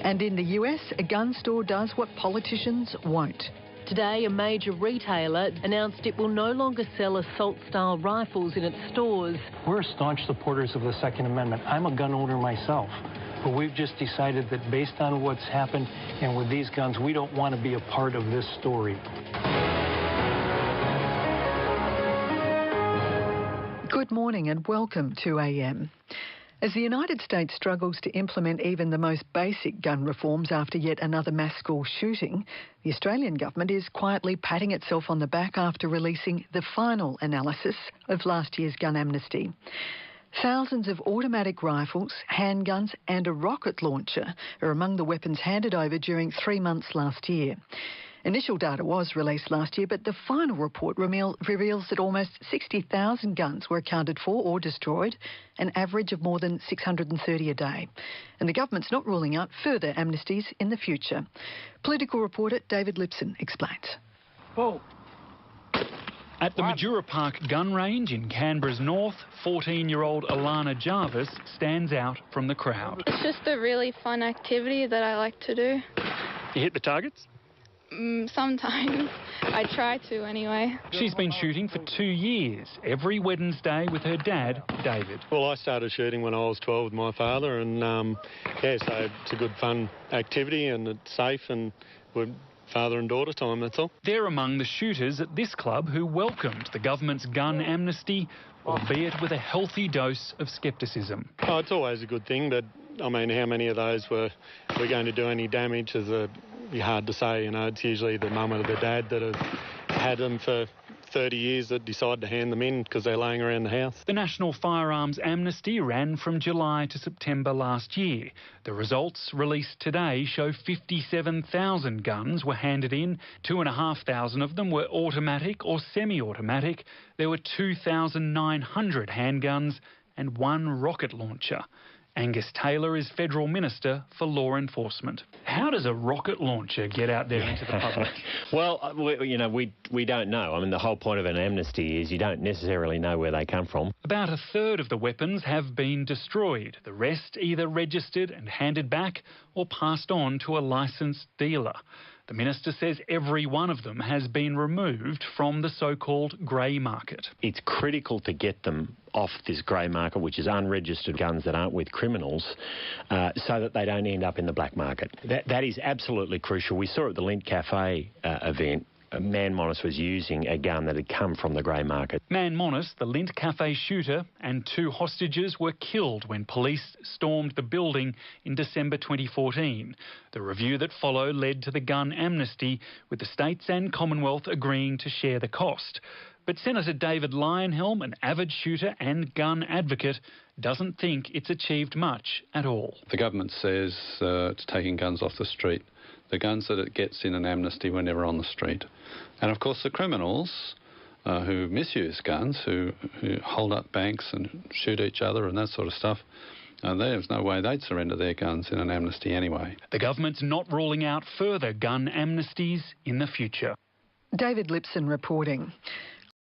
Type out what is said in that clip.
And in the US, a gun store does what politicians won't. Today, a major retailer announced it will no longer sell assault-style rifles in its stores. We're staunch supporters of the Second Amendment. I'm a gun owner myself. But we've just decided that based on what's happened and with these guns, we don't want to be a part of this story. Good morning and welcome to AM. As the United States struggles to implement even the most basic gun reforms after yet another mass school shooting, the Australian government is quietly patting itself on the back after releasing the final analysis of last year's gun amnesty. Thousands of automatic rifles, handguns and a rocket launcher are among the weapons handed over during 3 months last year. Initial data was released last year, but the final report reveals that almost 60,000 guns were accounted for or destroyed, an average of more than 630 a day. And the government's not ruling out further amnesties in the future. Political reporter David Lipson explains. Whoa. At the Majura Park gun range in Canberra's north, 14-year-old Alana Jarvis stands out from the crowd. It's just a really fun activity that I like to do. You hit the targets? Sometimes. I try to anyway. She's been shooting for 2 years, every Wednesday with her dad, David. Well, I started shooting when I was 12 with my father, and so it's a good fun activity and it's safe and we're father and daughter time, that's all. They're among the shooters at this club who welcomed the government's gun amnesty, albeit with a healthy dose of scepticism. Oh, it's always a good thing, but I mean, how many of those were going to do any damage is hard to say. You know, it's usually the mum or the dad that have had them for 30 years that decide to hand them in because they're laying around the house. The National Firearms Amnesty ran from July to September last year. The results released today show 57,000 guns were handed in. 2,500 of them were automatic or semi-automatic. There were 2,900 handguns and 1 rocket launcher. Angus Taylor is Federal Minister for Law Enforcement. How does a rocket launcher get out there into the public? Well, we don't know. I mean, the whole point of an amnesty is you don't necessarily know where they come from. About a third of the weapons have been destroyed. The rest either registered and handed back or passed on to a licensed dealer. The Minister says every one of them has been removed from the so-called grey market. It's critical to get them off this grey market, which is unregistered guns that aren't with criminals, so that they don't end up in the black market. That is absolutely crucial. We saw at the Lint Cafe event, Man Monis was using a gun that had come from the grey market. Man Monis, the Lint Cafe shooter, and 2 hostages were killed when police stormed the building in December 2014. The review that followed led to the gun amnesty, with the states and Commonwealth agreeing to share the cost. But Senator David Leyonhjelm, an avid shooter and gun advocate, doesn't think it's achieved much at all. The government says it's taking guns off the street. The guns that it gets in an amnesty were never on the street. And of course the criminals who misuse guns, who hold up banks and shoot each other and that sort of stuff, there's no way they'd surrender their guns in an amnesty anyway. The government's not ruling out further gun amnesties in the future. David Lipson reporting.